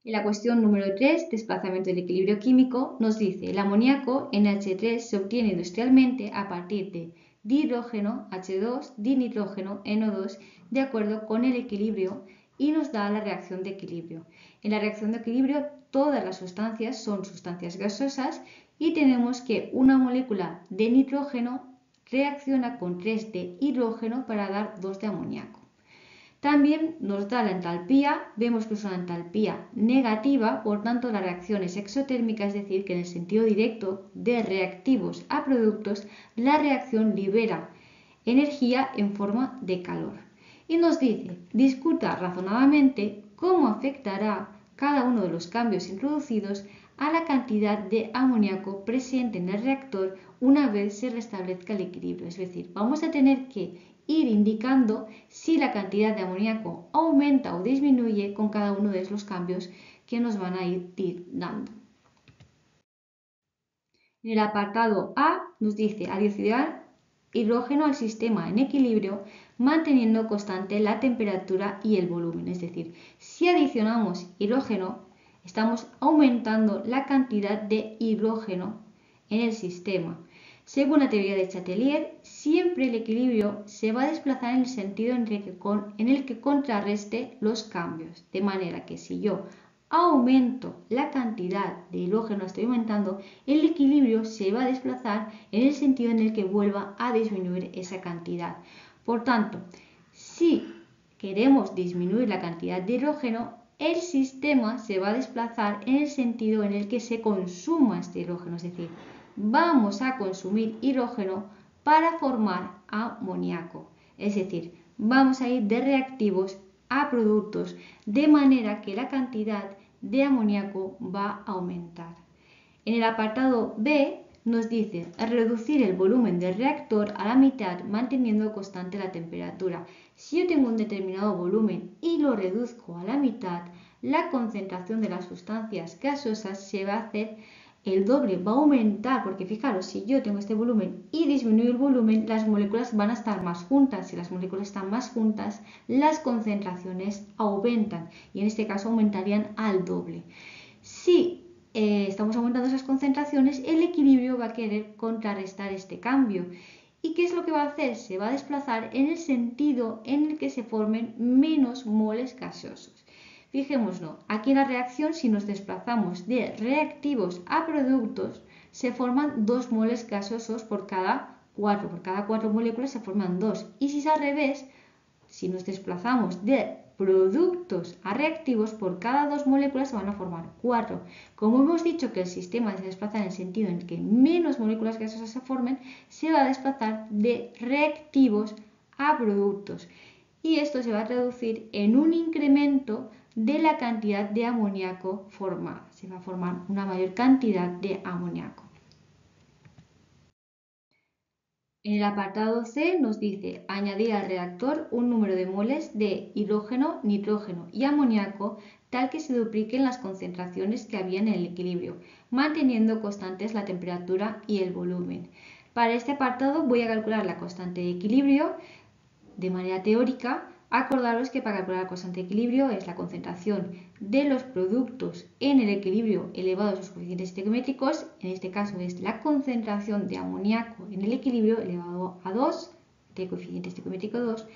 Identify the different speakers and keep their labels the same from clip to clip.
Speaker 1: En la cuestión número 3, desplazamiento del equilibrio químico, nos dice el amoníaco NH3 se obtiene industrialmente a partir de dihidrógeno H2, dinitrógeno NO2, de acuerdo con el equilibrio y nos da la reacción de equilibrio. En la reacción de equilibrio todas las sustancias son sustancias gasosas y tenemos que una molécula de nitrógeno reacciona con 3 de hidrógeno para dar 2 de amoníaco. También nos da la entalpía, vemos que es una entalpía negativa, por tanto la reacción es exotérmica, es decir, que en el sentido directo de reactivos a productos, la reacción libera energía en forma de calor. Y nos dice, discuta razonadamente cómo afectará cada uno de los cambios introducidos a la cantidad de amoníaco presente en el reactor una vez se restablezca el equilibrio. Es decir, vamos a tener que ir indicando si la cantidad de amoníaco aumenta o disminuye con cada uno de los cambios que nos van a ir dando. En el apartado A nos dice adicionar hidrógeno al sistema en equilibrio manteniendo constante la temperatura y el volumen. Es decir, si adicionamos hidrógeno, estamos aumentando la cantidad de hidrógeno en el sistema. Según la teoría de Chatelier, siempre el equilibrio se va a desplazar en el sentido en el que contrarreste los cambios. De manera que si yo aumento la cantidad de hidrógeno, estoy aumentando, el equilibrio se va a desplazar en el sentido en el que vuelva a disminuir esa cantidad. Por tanto, si queremos disminuir la cantidad de hidrógeno, el sistema se va a desplazar en el sentido en el que se consuma este hidrógeno, es decir, vamos a consumir hidrógeno para formar amoníaco. Es decir, vamos a ir de reactivos a productos de manera que la cantidad de amoníaco va a aumentar. En el apartado B nos dice reducir el volumen del reactor a la mitad manteniendo constante la temperatura. Si yo tengo un determinado volumen y lo reduzco a la mitad, la concentración de las sustancias gasosas se va a hacer el doble, va a aumentar, porque fijaros, si yo tengo este volumen y disminuyo el volumen, las moléculas van a estar más juntas. Si las moléculas están más juntas, las concentraciones aumentan y en este caso aumentarían al doble. Si estamos aumentando esas concentraciones, el equilibrio va a querer contrarrestar este cambio. ¿Y qué es lo que va a hacer? Se va a desplazar en el sentido en el que se formen menos moles gaseosos. Fijémonos, aquí en la reacción, si nos desplazamos de reactivos a productos, se forman 2 moles gaseosos por cada 4. Por cada 4 moléculas se forman 2. Y si es al revés, si nos desplazamos de productos a reactivos, por cada 2 moléculas se van a formar 4. Como hemos dicho que el sistema se desplaza en el sentido en que menos moléculas gaseosas se formen, se va a desplazar de reactivos a productos. Y esto se va a traducir en un incremento de la cantidad de amoníaco formada. Se va a formar una mayor cantidad de amoníaco. En el apartado C nos dice añadir al reactor un número de moles de hidrógeno, nitrógeno y amoníaco tal que se dupliquen las concentraciones que había en el equilibrio, manteniendo constantes la temperatura y el volumen. Para este apartado voy a calcular la constante de equilibrio de manera teórica. Acordaros que para calcular la constante de equilibrio es la concentración de los productos en el equilibrio elevado a sus coeficientes estequiométricos. En este caso es la concentración de amoníaco en el equilibrio elevado a 2, de coeficiente estequiométrico 2,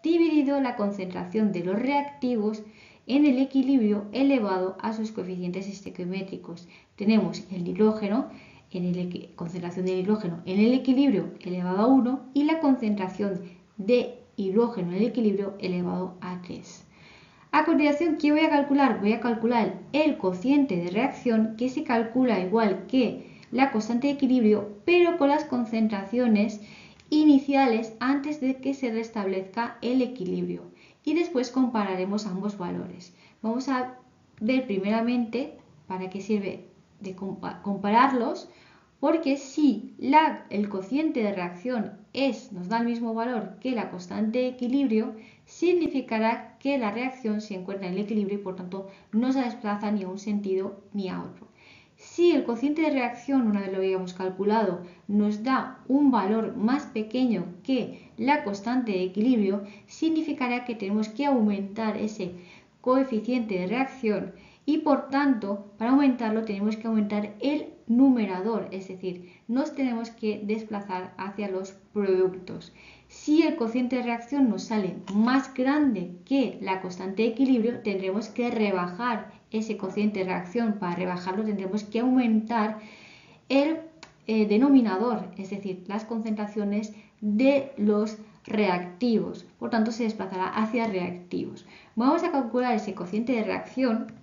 Speaker 1: dividido la concentración de los reactivos en el equilibrio elevado a sus coeficientes estequiométricos. Tenemos el hidrógeno, concentración de hidrógeno en el equilibrio elevado a 1 y la concentración de hidrógeno en el equilibrio elevado a 3. A continuación, ¿qué voy a calcular? Voy a calcular el cociente de reacción, que se calcula igual que la constante de equilibrio, pero con las concentraciones iniciales antes de que se restablezca el equilibrio. Y después compararemos ambos valores. Vamos a ver primeramente para qué sirve de compararlos, porque si el cociente de reacción nos da el mismo valor que la constante de equilibrio, significará que la reacción se encuentra en el equilibrio y por tanto no se desplaza ni a un sentido ni a otro. Si el cociente de reacción, una vez lo habíamos calculado, nos da un valor más pequeño que la constante de equilibrio, significará que tenemos que aumentar ese coeficiente de reacción y por tanto, para aumentarlo tenemos que aumentar el numerador, es decir, nos tenemos que desplazar hacia los productos. Si el cociente de reacción nos sale más grande que la constante de equilibrio, tendremos que rebajar ese cociente de reacción. Para rebajarlo tendremos que aumentar el denominador, es decir, las concentraciones de los reactivos. Por tanto, se desplazará hacia reactivos. Vamos a calcular ese cociente de reacción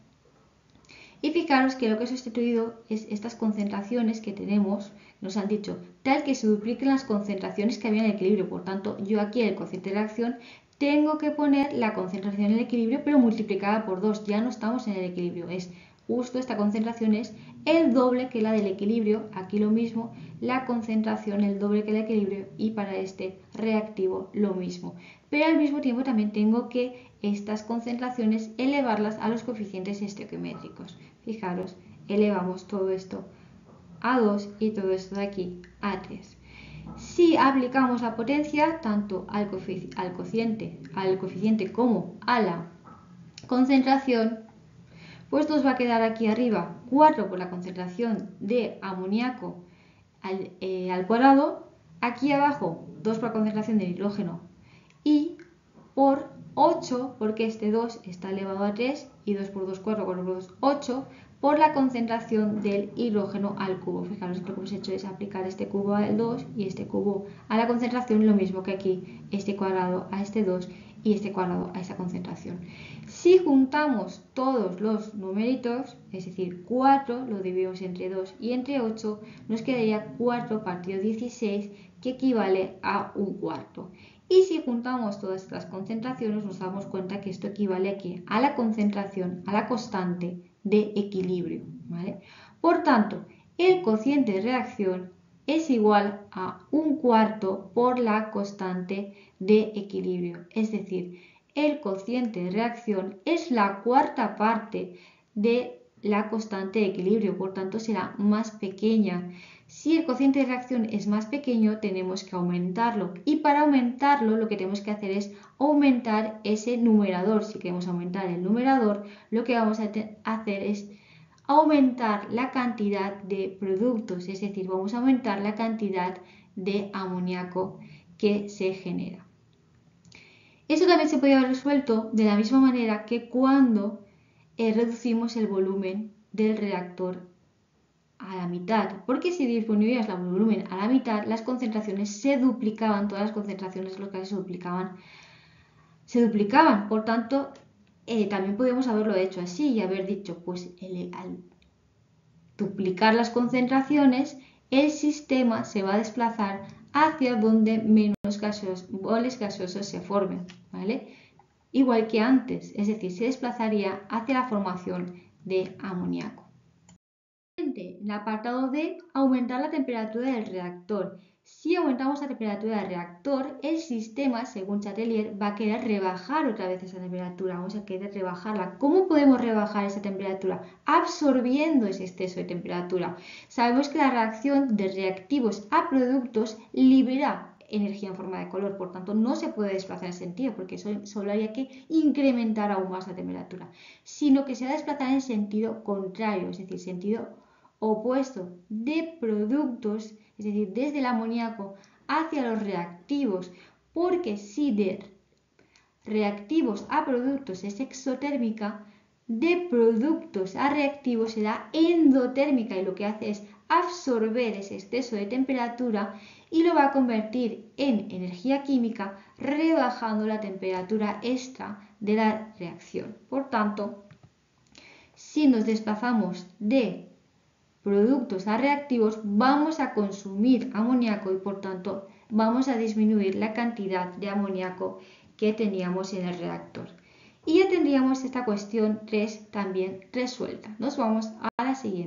Speaker 1: y fijaros que lo que he sustituido es estas concentraciones que tenemos, nos han dicho, tal que se dupliquen las concentraciones que había en el equilibrio. Por tanto, yo aquí en el cociente de reacción tengo que poner la concentración en el equilibrio, pero multiplicada por 2. Ya no estamos en el equilibrio, es justo esta concentración es el doble que la del equilibrio. Aquí lo mismo, la concentración el doble que el equilibrio, y para este reactivo lo mismo. Pero al mismo tiempo también tengo que estas concentraciones elevarlas a los coeficientes estequiométricos. Fijaros, elevamos todo esto a 2 y todo esto de aquí a 3. Si aplicamos la potencia tanto al cociente como a la concentración, pues nos va a quedar aquí arriba 4 por la concentración de amoníaco al cuadrado, aquí abajo 2 por la concentración de nitrógeno y por 8, porque este 2 está elevado a 3 y 2 por 2, 4, 4 por 2, 8, por la concentración del hidrógeno al cubo. Fijaros que lo que hemos hecho es aplicar este cubo al 2 y este cubo a la concentración, lo mismo que aquí, este cuadrado a este 2 y este cuadrado a esa concentración. Si juntamos todos los numeritos, es decir, 4 lo dividimos entre 2 y entre 8, nos quedaría 4 partido 16, que equivale a un cuarto. Y si juntamos todas estas concentraciones, nos damos cuenta que esto equivale aquí a la concentración, a la constante de equilibrio, ¿vale? Por tanto, el cociente de reacción es igual a un cuarto por la constante de equilibrio. Es decir, el cociente de reacción es la cuarta parte de la constante de equilibrio, por tanto será más pequeña. Si el cociente de reacción es más pequeño, tenemos que aumentarlo. Y para aumentarlo, lo que tenemos que hacer es aumentar ese numerador. Si queremos aumentar el numerador, lo que vamos a hacer es aumentar la cantidad de productos, es decir, vamos a aumentar la cantidad de amoníaco que se genera. Eso también se podría haber resuelto de la misma manera que cuando reducimos el volumen del reactor a la mitad, porque si disminuías el volumen a la mitad, las concentraciones se duplicaban, todas las concentraciones locales se duplicaban. Por tanto, también podríamos haberlo hecho así y haber dicho, pues al duplicar las concentraciones, el sistema se va a desplazar hacia donde menos boles gaseosos se formen, ¿vale? Igual que antes, es decir, se desplazaría hacia la formación de amoníaco. En el apartado D, aumentar la temperatura del reactor. Si aumentamos la temperatura del reactor, el sistema, según Chatelier, va a querer rebajar otra vez esa temperatura. Vamos a querer rebajarla. ¿Cómo podemos rebajar esa temperatura? Absorbiendo ese exceso de temperatura. Sabemos que la reacción de reactivos a productos libera energía en forma de calor, por tanto no se puede desplazar en ese sentido, porque eso solo haría que incrementar aún más la temperatura, sino que se va a desplazar en sentido contrario, es decir, sentido opuesto, de productos, es decir, desde el amoníaco hacia los reactivos, porque si de reactivos a productos es exotérmica, de productos a reactivos será endotérmica, y lo que hace es absorber ese exceso de temperatura y lo va a convertir en energía química, rebajando la temperatura extra de la reacción. Por tanto, si nos desplazamos de productos a reactivos, vamos a consumir amoníaco y por tanto vamos a disminuir la cantidad de amoníaco que teníamos en el reactor. Y ya tendríamos esta cuestión 3 también resuelta. Nos vamos a la siguiente.